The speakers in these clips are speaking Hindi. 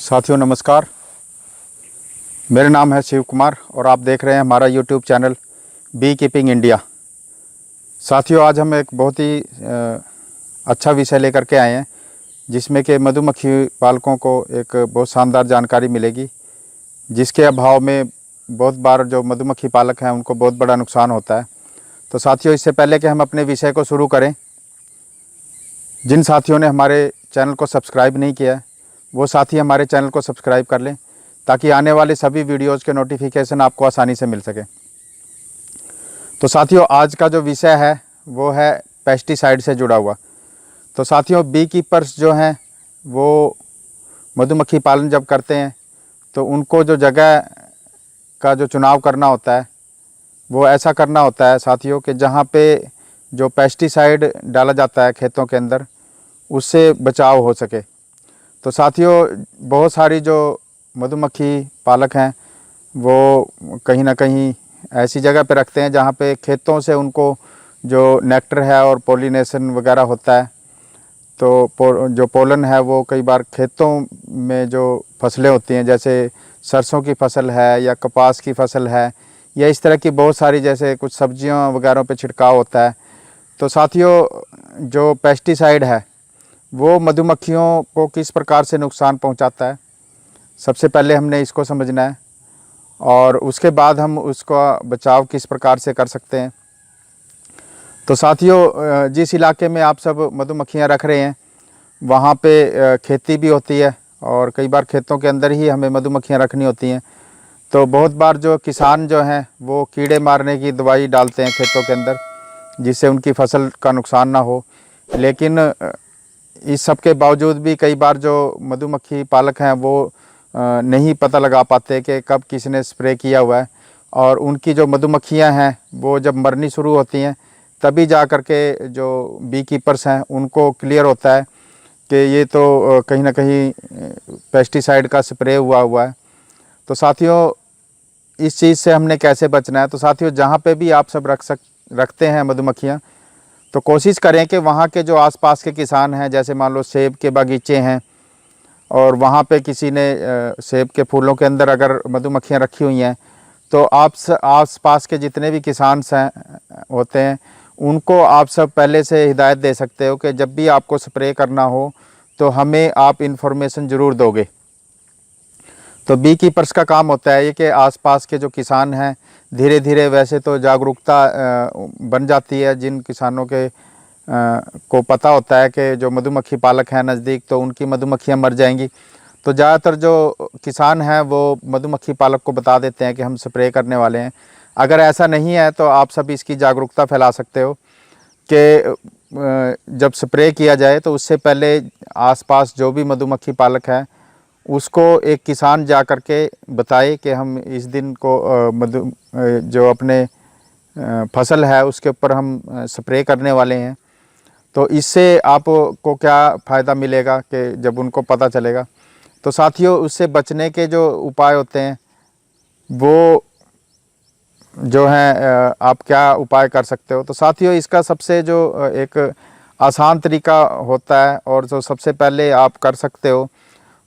साथियों नमस्कार, मेरा नाम है शिव कुमार और आप देख रहे हैं हमारा YouTube channel be keeping India. साथियों आज हम एक बहुत ही अच्छा विषय लेकर के आए हैं जिसमें कि मधुमक्खी पालकों को एक बहुत शानदार जानकारी मिलेगी, जिसके अभाव में बहुत बार जो मधुमक्खी पालक हैं उनको बहुत बड़ा नुकसान होता है। तो साथियों इससे पहले कि हम अपने विषय को शुरू करें, जिन साथियों ने हमारे चैनल को सब्सक्राइब नहीं किया है वो साथी हमारे चैनल को सब्सक्राइब कर लें ताकि आने वाले सभी वीडियोज़ के नोटिफिकेशन आपको आसानी से मिल सके। तो साथियों आज का जो विषय है वो है पेस्टिसाइड से जुड़ा हुआ। तो साथियों बी कीपर्स जो हैं वो मधुमक्खी पालन जब करते हैं तो उनको जो जगह का जो चुनाव करना होता है वो ऐसा करना होता है साथियों कि जहाँ पे जो पेस्टिसाइड डाला जाता है खेतों के अंदर उससे बचाव हो सके। तो साथियों बहुत सारी जो मधुमक्खी पालक हैं वो कहीं ना कहीं ऐसी जगह पे रखते हैं जहाँ पे खेतों से उनको जो नेक्टर है और पोलिनेशन वगैरह होता है, तो जो पोलन है वो कई बार खेतों में जो फसलें होती हैं जैसे सरसों की फसल है या कपास की फसल है या इस तरह की बहुत सारी जैसे कुछ सब्जियों वगैरह पे छिड़काव होता है। तो साथियों जो पेस्टिसाइड है वो मधुमक्खियों को किस प्रकार से नुकसान पहुंचाता है, सबसे पहले हमने इसको समझना है और उसके बाद हम उसका बचाव किस प्रकार से कर सकते हैं। तो साथियों जिस इलाके में आप सब मधुमक्खियां रख रहे हैं वहाँ पे खेती भी होती है और कई बार खेतों के अंदर ही हमें मधुमक्खियां रखनी होती हैं। तो बहुत बार जो किसान जो हैं वो कीड़े मारने की दवाई डालते हैं खेतों के अंदर जिससे उनकी फसल का नुकसान ना हो, लेकिन इस सब के बावजूद भी कई बार जो मधुमक्खी पालक हैं वो नहीं पता लगा पाते कि कब किसने स्प्रे किया हुआ है, और उनकी जो मधुमक्खियां हैं वो जब मरनी शुरू होती हैं तभी जा कर के जो बी कीपर्स हैं उनको क्लियर होता है कि ये तो कहीं ना कहीं पेस्टिसाइड का स्प्रे हुआ है। तो साथियों इस चीज़ से हमने कैसे बचना है। तो साथियों जहाँ पे भी आप सब रखते हैं मधुमक्खियाँ, तो कोशिश करें कि वहाँ के जो आसपास के किसान हैं, जैसे मान लो सेब के बागीचे हैं और वहाँ पे किसी ने सेब के फूलों के अंदर अगर मधुमक्खियाँ रखी हुई हैं, तो आप आस पास के जितने भी किसान होते हैं उनको आप सब पहले से हिदायत दे सकते हो कि जब भी आपको स्प्रे करना हो तो हमें आप इन्फॉर्मेशन ज़रूर दोगे। तो बी कीपर्स का काम होता है ये कि आसपास के जो किसान हैं धीरे धीरे वैसे तो जागरूकता बन जाती है, जिन किसानों के को पता होता है कि जो मधुमक्खी पालक हैं नज़दीक तो उनकी मधुमक्खियां मर जाएंगी, तो ज़्यादातर जो किसान हैं वो मधुमक्खी पालक को बता देते हैं कि हम स्प्रे करने वाले हैं। अगर ऐसा नहीं है तो आप सभी इसकी जागरूकता फैला सकते हो कि जब स्प्रे किया जाए तो उससे पहले आसपास जो भी मधुमक्खी पालक है उसको एक किसान जा कर के बताए कि हम इस दिन को जो अपने फसल है उसके ऊपर हम स्प्रे करने वाले हैं। तो इससे आपको क्या फ़ायदा मिलेगा कि जब उनको पता चलेगा। तो साथियों उससे बचने के जो उपाय होते हैं वो जो हैं आप क्या उपाय कर सकते हो। तो साथियों इसका सबसे जो एक आसान तरीका होता है और जो सबसे पहले आप कर सकते हो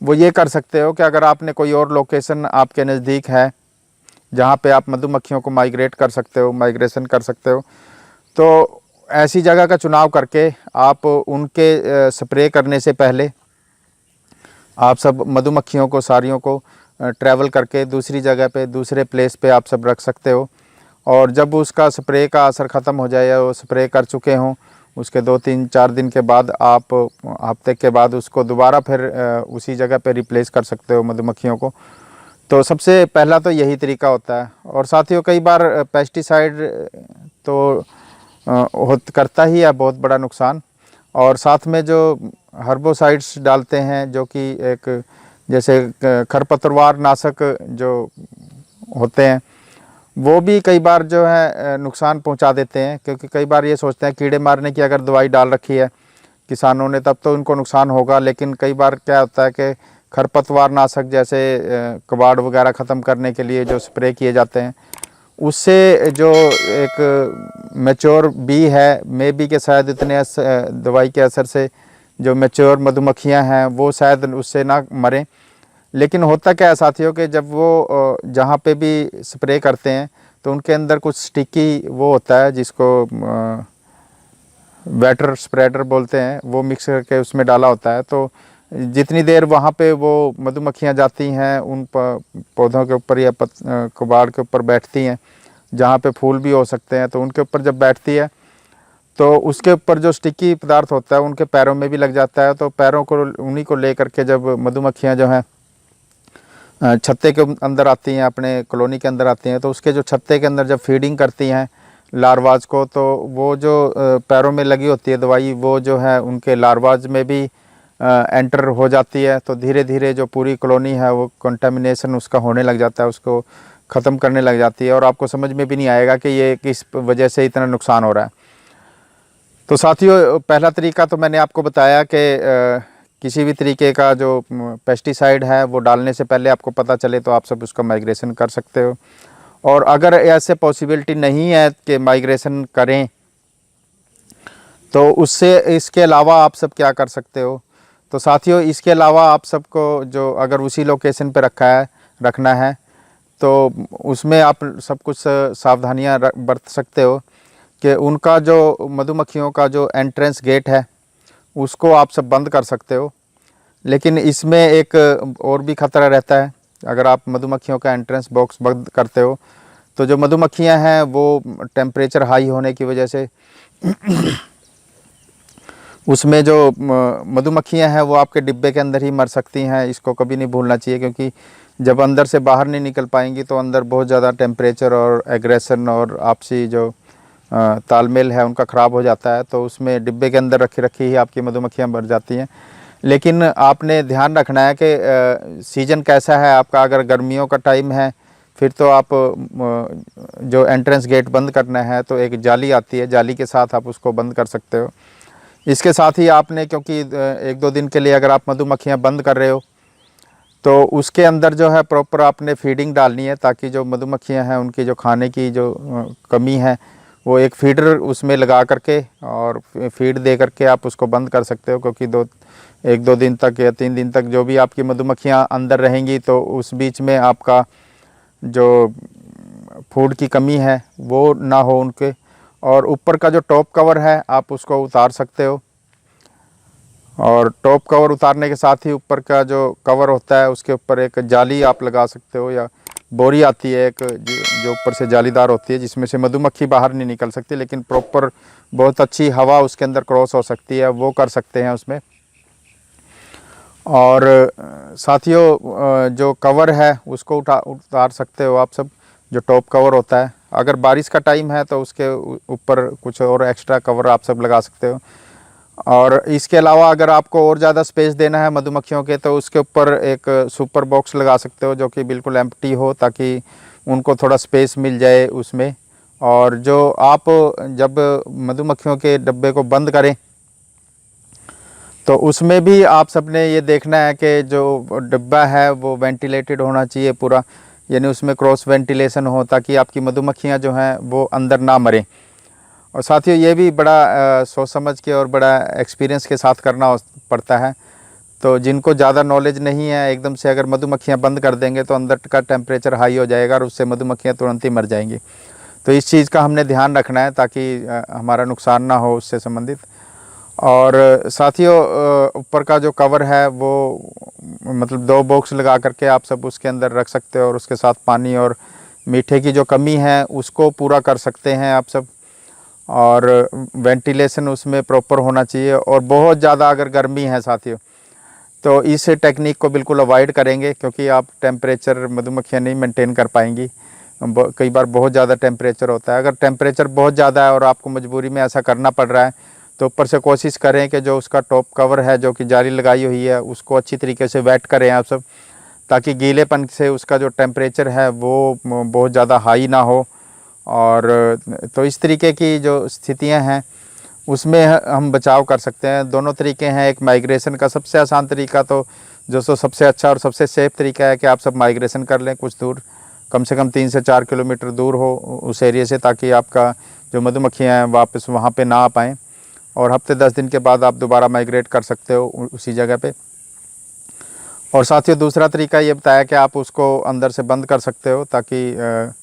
वो ये कर सकते हो कि अगर आपने कोई और लोकेशन आपके नज़दीक है जहाँ पे आप मधुमक्खियों को माइग्रेशन कर सकते हो, तो ऐसी जगह का चुनाव करके आप उनके स्प्रे करने से पहले आप सब मधुमक्खियों को सारियों को ट्रैवल करके दूसरी जगह पे दूसरे प्लेस पे आप सब रख सकते हो। और जब उसका स्प्रे का असर ख़त्म हो जाए या वो स्प्रे कर चुके हों उसके 2-3-4 दिन के बाद आप हफ्ते के बाद उसको दोबारा फिर उसी जगह पे रिप्लेस कर सकते हो मधुमक्खियों को। तो सबसे पहला तो यही तरीका होता है। और साथियों कई बार पेस्टिसाइड तो करता ही है बहुत बड़ा नुकसान, और साथ में जो हर्बोसाइड्स डालते हैं जो कि एक जैसे खरपतवार नाशक जो होते हैं वो भी कई बार जो है नुकसान पहुंचा देते हैं, क्योंकि कई बार ये सोचते हैं कीड़े मारने की अगर दवाई डाल रखी है किसानों ने तब तो उनको नुकसान होगा, लेकिन कई बार क्या होता है कि खरपतवार नाशक जैसे कबाड़ वगैरह ख़त्म करने के लिए जो स्प्रे किए जाते हैं उससे जो एक मैच्योर बी है मे बी के शायद इतने दवाई के असर से जो मैच्योर मधुमक्खियां हैं वो शायद उससे ना मरें, लेकिन होता क्या है साथियों कि जब वो जहाँ पे भी स्प्रे करते हैं तो उनके अंदर कुछ स्टिकी वो होता है जिसको बैटर स्प्रेडर बोलते हैं, वो मिक्स करके उसमें डाला होता है। तो जितनी देर वहाँ पे वो मधुमक्खियाँ जाती हैं उन पौधों के ऊपर या कबाड़ के ऊपर बैठती हैं, जहाँ पे फूल भी हो सकते हैं, तो उनके ऊपर जब बैठती है तो उसके ऊपर जो स्टिकी पदार्थ होता है उनके पैरों में भी लग जाता है। तो पैरों को उन्हीं को ले करके जब मधुमक्खियाँ जो हैं छत्ते के अंदर आती हैं, अपने कॉलोनी के अंदर आती हैं, तो उसके जो छत्ते के अंदर जब फीडिंग करती हैं लार्वाज को, तो वो जो पैरों में लगी होती है दवाई, वो जो है उनके लार्वाज में भी एंटर हो जाती है। तो धीरे धीरे जो पूरी कॉलोनी है वो कंटामिनेशन उसका होने लग जाता है, उसको ख़त्म करने लग जाती है, और आपको समझ में भी नहीं आएगा कि ये किस वजह से इतना नुकसान हो रहा है। तो साथियों, पहला तरीका तो मैंने आपको बताया कि किसी भी तरीके का जो पेस्टिसाइड है वो डालने से पहले आपको पता चले तो आप सब उसका माइग्रेशन कर सकते हो। और अगर ऐसे पॉसिबिलिटी नहीं है कि माइग्रेशन करें तो उससे इसके अलावा आप सब क्या कर सकते हो। तो साथियों, इसके अलावा आप सबको जो अगर उसी लोकेशन पे रखना है तो उसमें आप सब कुछ सावधानियां बरत सकते हो कि उनका जो मधुमक्खियों का जो एंट्रेंस गेट है उसको आप सब बंद कर सकते हो। लेकिन इसमें एक और भी ख़तरा रहता है, अगर आप मधुमक्खियों का एंट्रेंस बॉक्स बंद करते हो तो जो मधुमक्खियां हैं वो टेम्परेचर हाई होने की वजह से उसमें जो मधुमक्खियां हैं वो आपके डिब्बे के अंदर ही मर सकती हैं। इसको कभी नहीं भूलना चाहिए, क्योंकि जब अंदर से बाहर नहीं निकल पाएंगी तो अंदर बहुत ज़्यादा टेम्परेचर और एग्रेशन और आपसी जो तालमेल है उनका ख़राब हो जाता है। तो उसमें डिब्बे के अंदर रखी रखी ही आपकी मधुमक्खियां मर जाती हैं। लेकिन आपने ध्यान रखना है कि सीज़न कैसा है आपका। अगर गर्मियों का टाइम है फिर तो आप जो एंट्रेंस गेट बंद करना है तो एक जाली आती है, जाली के साथ आप उसको बंद कर सकते हो। इसके साथ ही आपने, क्योंकि एक दो दिन के लिए अगर आप मधुमक्खियां बंद कर रहे हो तो उसके अंदर जो है प्रॉपर आपने फीडिंग डालनी है, ताकि जो मधुमक्खियां हैं उनकी जो खाने की जो कमी है वो एक फीडर उसमें लगा करके और फीड दे करके आप उसको बंद कर सकते हो। क्योंकि एक दो दिन तक या 3 दिन तक जो भी आपकी मधुमक्खियां अंदर रहेंगी तो उस बीच में आपका जो फूड की कमी है वो ना हो उनके। और ऊपर का जो टॉप कवर है आप उसको उतार सकते हो, और टॉप कवर उतारने के साथ ही ऊपर का जो कवर होता है उसके ऊपर एक जाली आप लगा सकते हो, या बोरी आती है एक जो ऊपर से जालीदार होती है, जिसमें से मधुमक्खी बाहर नहीं निकल सकती लेकिन प्रॉपर बहुत अच्छी हवा उसके अंदर क्रॉस हो सकती है, वो कर सकते हैं उसमें। और साथियों, जो कवर है उसको उतार सकते हो आप सब, जो टॉप कवर होता है। अगर बारिश का टाइम है तो उसके ऊपर कुछ और एक्स्ट्रा कवर आप सब लगा सकते हो। और इसके अलावा अगर आपको और ज़्यादा स्पेस देना है मधुमक्खियों के तो उसके ऊपर एक सुपर बॉक्स लगा सकते हो जो कि बिल्कुल एम्प्टी हो, ताकि उनको थोड़ा स्पेस मिल जाए उसमें। और जो आप जब मधुमक्खियों के डब्बे को बंद करें तो उसमें भी आप सबने ये देखना है कि जो डिब्बा है वो वेंटिलेटेड होना चाहिए पूरा, यानी उसमें क्रॉस वेंटिलेशन हो, ताकि आपकी मधुमक्खियाँ जो हैं वो अंदर ना मरें। और साथियों, ये भी बड़ा सोच समझ के और बड़ा एक्सपीरियंस के साथ करना पड़ता है। तो जिनको ज़्यादा नॉलेज नहीं है, एकदम से अगर मधुमक्खियाँ बंद कर देंगे तो अंदर का टेम्परेचर हाई हो जाएगा और उससे मधुमक्खियाँ तुरंत ही मर जाएंगी। तो इस चीज़ का हमने ध्यान रखना है ताकि हमारा नुकसान ना हो उससे संबंधित। और साथियों, ऊपर का जो कवर है वो मतलब 2 बॉक्स लगा करके आप सब उसके अंदर रख सकते हो, और उसके साथ पानी और मीठे की जो कमी है उसको पूरा कर सकते हैं आप सब। और वेंटिलेशन उसमें प्रॉपर होना चाहिए। और बहुत ज़्यादा अगर गर्मी है साथियों तो इस टेक्निक को बिल्कुल अवॉइड करेंगे, क्योंकि आप टेम्परेचर मधुमक्खियाँ नहीं मेंटेन कर पाएंगी। कई बार बहुत ज़्यादा टेम्परेचर होता है। अगर टेम्परेचर बहुत ज़्यादा है और आपको मजबूरी में ऐसा करना पड़ रहा है तो ऊपर से कोशिश करें कि जो उसका टॉप कवर है जो कि जाली लगाई हुई है उसको अच्छी तरीके से वेट करें आप सब, ताकि गीलेपन से उसका जो टेम्परेचर है वो बहुत ज़्यादा हाई ना हो। और तो इस तरीके की जो स्थितियां हैं उसमें हम बचाव कर सकते हैं। दोनों तरीके हैं, एक माइग्रेशन का सबसे आसान तरीका तो जो सबसे अच्छा और सबसे सेफ़ तरीका है कि आप सब माइग्रेशन कर लें कुछ दूर, कम से कम 3 से 4 किलोमीटर दूर हो उस एरिया से, ताकि आपका जो मधुमक्खियाँ हैं वापस वहाँ पे ना आ पाएँ। और हफ्ते 10 दिन के बाद आप दोबारा माइग्रेट कर सकते हो उसी जगह पे। और साथियों दूसरा तरीका ये बताया कि आप उसको अंदर से बंद कर सकते हो, ताकि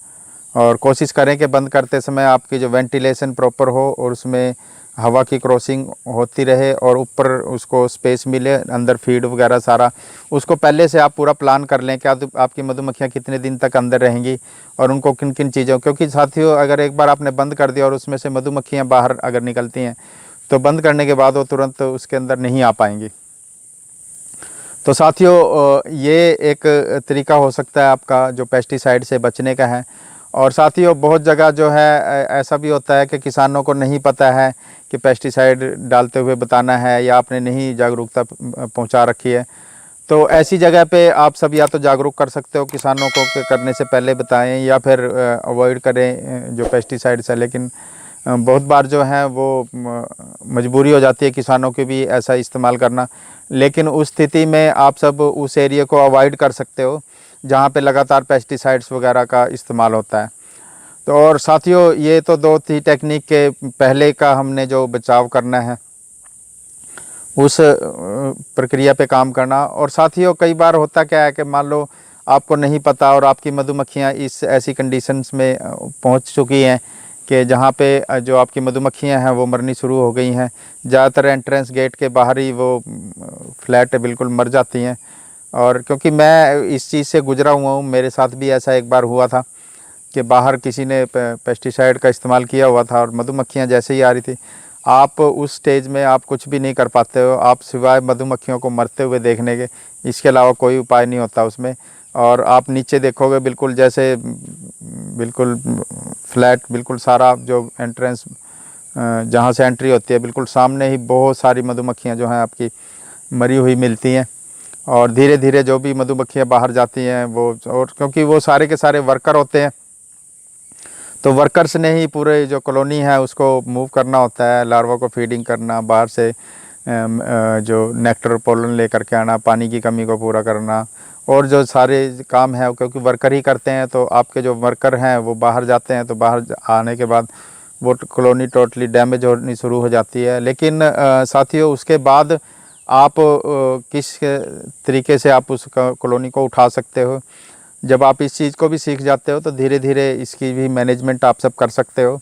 और कोशिश करें कि बंद करते समय आपकी जो वेंटिलेशन प्रॉपर हो और उसमें हवा की क्रॉसिंग होती रहे और ऊपर उसको स्पेस मिले, अंदर फीड वगैरह सारा उसको पहले से आप पूरा प्लान कर लें कि आपकी मधुमक्खियाँ कितने दिन तक अंदर रहेंगी और उनको किन किन चीज़ों, क्योंकि साथियों अगर एक बार आपने बंद कर दिया और उसमें से मधुमक्खियाँ बाहर अगर निकलती हैं तो बंद करने के बाद वो तुरंत उसके अंदर नहीं आ पाएंगी। तो साथियों ये एक तरीका हो सकता है आपका जो पेस्टिसाइड से बचने का है। और साथियों बहुत जगह जो है ऐसा भी होता है कि किसानों को नहीं पता है कि पेस्टिसाइड डालते हुए बताना है, या आपने नहीं जागरूकता पहुंचा रखी है। तो ऐसी जगह पे आप सब या तो जागरूक कर सकते हो किसानों को कि करने से पहले बताएं, या फिर अवॉइड करें जो पेस्टिसाइड्स है। लेकिन बहुत बार जो है वो मजबूरी हो जाती है किसानों की भी ऐसा इस्तेमाल करना। लेकिन उस स्थिति में आप सब उस एरिया को अवॉइड कर सकते हो जहाँ पे लगातार पेस्टिसाइड्स वगैरह का इस्तेमाल होता है। तो और साथियों ये तो दो थी टेक्निक के पहले का हमने जो बचाव करना है उस प्रक्रिया पे काम करना। और साथियों कई बार होता क्या है कि मान लो आपको नहीं पता और आपकी मधुमक्खियाँ इस ऐसी कंडीशंस में पहुंच चुकी हैं कि जहाँ पे जो आपकी मधुमक्खियाँ हैं वो मरनी शुरू हो गई हैं। ज़्यादातर एंट्रेंस गेट के बाहर ही वो फ्लैट बिल्कुल मर जाती हैं। और क्योंकि मैं इस चीज़ से गुजरा हुआ हूँ, मेरे साथ भी ऐसा एक बार हुआ था कि बाहर किसी ने पेस्टिसाइड का इस्तेमाल किया हुआ था और मधुमक्खियाँ जैसे ही आ रही थी, आप उस स्टेज में आप कुछ भी नहीं कर पाते हो, आप सिवाय मधुमक्खियों को मरते हुए देखने के, इसके अलावा कोई उपाय नहीं होता उसमें। और आप नीचे देखोगे बिल्कुल जैसे बिल्कुल फ्लैट, बिल्कुल सारा जो एंट्रेंस जहाँ से एंट्री होती है बिल्कुल सामने ही बहुत सारी मधुमक्खियाँ जो हैं आपकी मरी हुई मिलती हैं। और धीरे धीरे जो भी मधुमक्खियाँ बाहर जाती हैं वो, और क्योंकि वो सारे के सारे वर्कर होते हैं तो वर्कर्स ने ही पूरे जो कॉलोनी है उसको मूव करना होता है, लार्वा को फीडिंग करना, बाहर से जो नेक्टर पोलन लेकर के आना, पानी की कमी को पूरा करना, और जो सारे काम है क्योंकि वर्कर ही करते हैं। तो आपके जो वर्कर हैं वो बाहर जाते हैं तो बाहर आने के बाद वो कॉलोनी टोटली डैमेज होनी शुरू हो जाती है। लेकिन साथियों उसके बाद आप किस तरीके से आप उस कॉलोनी को उठा सकते हो, जब आप इस चीज़ को भी सीख जाते हो तो धीरे धीरे इसकी भी मैनेजमेंट आप सब कर सकते हो।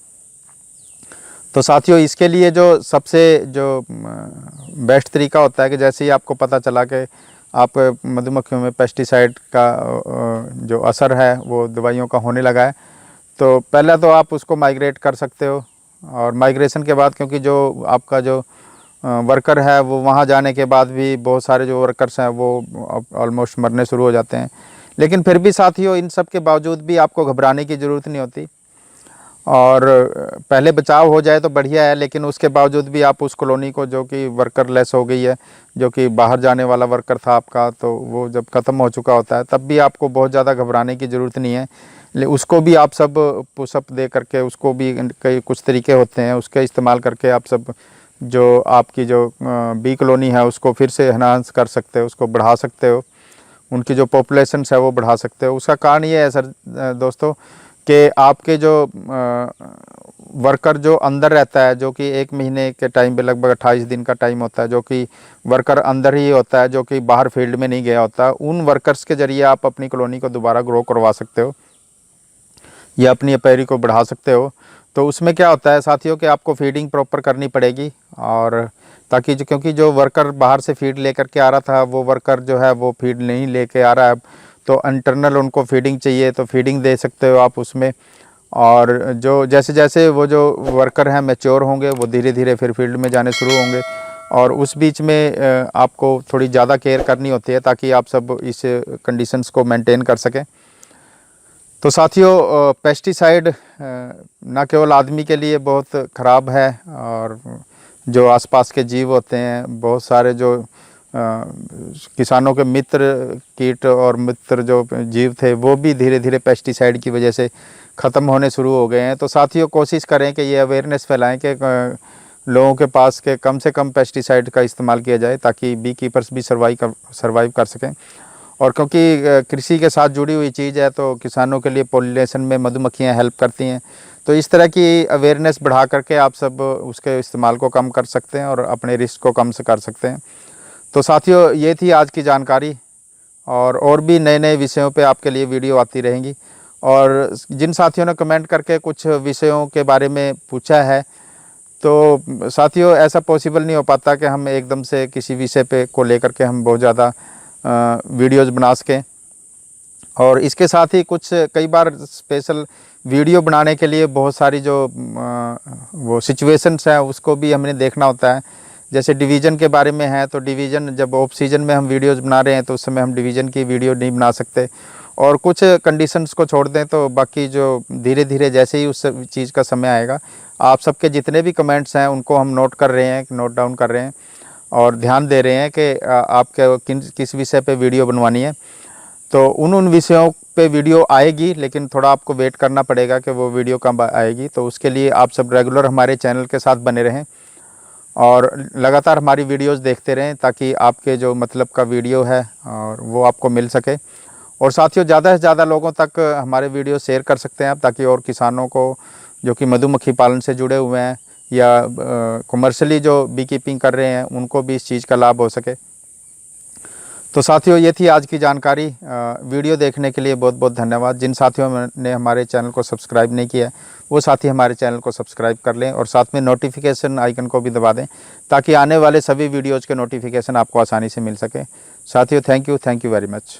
तो साथियों इसके लिए जो सबसे जो बेस्ट तरीका होता है कि जैसे ही आपको पता चला कि आप मधुमक्खियों में पेस्टिसाइड का जो असर है वो दवाइयों का होने लगा है, तो पहला तो आप उसको माइग्रेट कर सकते हो। और माइग्रेशन के बाद क्योंकि जो आपका जो वर्कर है वो वहाँ जाने के बाद भी बहुत सारे जो वर्कर्स हैं वो ऑलमोस्ट मरने शुरू हो जाते हैं। लेकिन फिर भी साथियों इन सब के बावजूद भी आपको घबराने की ज़रूरत नहीं होती, और पहले बचाव हो जाए तो बढ़िया है। लेकिन उसके बावजूद भी आप उस कॉलोनी को जो कि वर्कर लेस हो गई है, जो कि बाहर जाने वाला वर्कर था आपका, तो वो जब ख़त्म हो चुका होता है तब भी आपको बहुत ज़्यादा घबराने की ज़रूरत नहीं है। उसको भी आप सब पुशअप दे करके, उसको भी कई कुछ तरीके होते हैं उसके इस्तेमाल करके आप सब जो आपकी जो बी कॉलोनी है उसको फिर से एनहांस कर सकते हो, उसको बढ़ा सकते हो, उनकी जो पॉपुलेशंस है वो बढ़ा सकते हो। उसका कारण ये है सर दोस्तों कि आपके जो वर्कर जो अंदर रहता है, जो कि 1 महीने के टाइम पे लगभग 28 दिन का टाइम होता है, जो कि वर्कर अंदर ही होता है, जो कि बाहर फील्ड में नहीं गया होता, उन वर्कर्स के ज़रिए आप अपनी कॉलोनी को दोबारा ग्रो करवा सकते हो या अपनी अपैरी को बढ़ा सकते हो। तो उसमें क्या होता है साथियों कि आपको फीडिंग प्रॉपर करनी पड़ेगी, और ताकि जो क्योंकि जो वर्कर बाहर से फीड लेकर के आ रहा था वो वर्कर जो है वो फीड नहीं लेके आ रहा है, तो इंटरनल उनको फीडिंग चाहिए तो फीडिंग दे सकते हो आप उसमें। और जो जैसे जैसे वो जो वर्कर हैं मैच्योर होंगे वो धीरे धीरे फिर फील्ड में जाने शुरू होंगे, और उस बीच में आपको थोड़ी ज़्यादा केयर करनी होती है ताकि आप सब इस कंडीशंस को मेंटेन कर सकें। तो साथियों पेस्टिसाइड ना केवल आदमी के लिए बहुत ख़राब है, और जो आसपास के जीव होते हैं, बहुत सारे जो किसानों के मित्र कीट और मित्र जो जीव थे वो भी धीरे धीरे पेस्टिसाइड की वजह से ख़त्म होने शुरू हो गए हैं। तो साथियों कोशिश करें कि ये अवेयरनेस फैलाएं कि लोगों के पास के कम से कम पेस्टिसाइड का इस्तेमाल किया जाए ताकि बी कीपर्स भी सर्वाइव कर सकें। और क्योंकि कृषि के साथ जुड़ी हुई चीज़ है तो किसानों के लिए पॉलिनेशन में मधुमक्खियाँ हेल्प करती हैं। तो इस तरह की अवेयरनेस बढ़ा करके आप सब उसके इस्तेमाल को कम कर सकते हैं और अपने रिस्क को कम से कर सकते हैं। तो साथियों ये थी आज की जानकारी। और भी नए नए विषयों पे आपके लिए वीडियो आती रहेंगी। और जिन साथियों ने कमेंट करके कुछ विषयों के बारे में पूछा है, तो साथियों ऐसा पॉसिबल नहीं हो पाता कि हम एकदम से किसी विषय पे को लेकर के हम बहुत ज़्यादा वीडियोज़ बना सकें। और इसके साथ ही कुछ कई बार स्पेशल वीडियो बनाने के लिए बहुत सारी जो वो सिचुएशंस हैं उसको भी हमने देखना होता है। जैसे डिवीज़न के बारे में है, तो डिवीज़न जब ऑफ सीजन में हम वीडियोस बना रहे हैं तो उस समय हम डिवीज़न की वीडियो नहीं बना सकते। और कुछ कंडीशंस को छोड़ दें तो बाकी जो धीरे धीरे जैसे ही उस चीज़ का समय आएगा, आप सबके जितने भी कमेंट्स हैं उनको हम नोट कर रहे हैं, नोट डाउन कर रहे हैं और ध्यान दे रहे हैं कि आपके किस विषय पे वीडियो बनवानी है। तो उन विषयों पे वीडियो आएगी, लेकिन थोड़ा आपको वेट करना पड़ेगा कि वो वीडियो कब आएगी। तो उसके लिए आप सब रेगुलर हमारे चैनल के साथ बने रहें और लगातार हमारी वीडियोस देखते रहें, ताकि आपके जो मतलब का वीडियो है और वो आपको मिल सके। और साथियों ज़्यादा से ज़्यादा लोगों तक हमारे वीडियो शेयर कर सकते हैं आप, ताकि और किसानों को जो कि मधुमक्खी पालन से जुड़े हुए हैं या कमर्शियली जो बी कीपिंग कर रहे हैं उनको भी इस चीज़ का लाभ हो सके। तो साथियों ये थी आज की जानकारी। वीडियो देखने के लिए बहुत बहुत धन्यवाद। जिन साथियों ने हमारे चैनल को सब्सक्राइब नहीं किया है वो साथी हमारे चैनल को सब्सक्राइब कर लें और साथ में नोटिफिकेशन आइकन को भी दबा दें, ताकि आने वाले सभी वीडियोज़ के नोटिफिकेशन आपको आसानी से मिल सके। साथियों थैंक यू वेरी मच।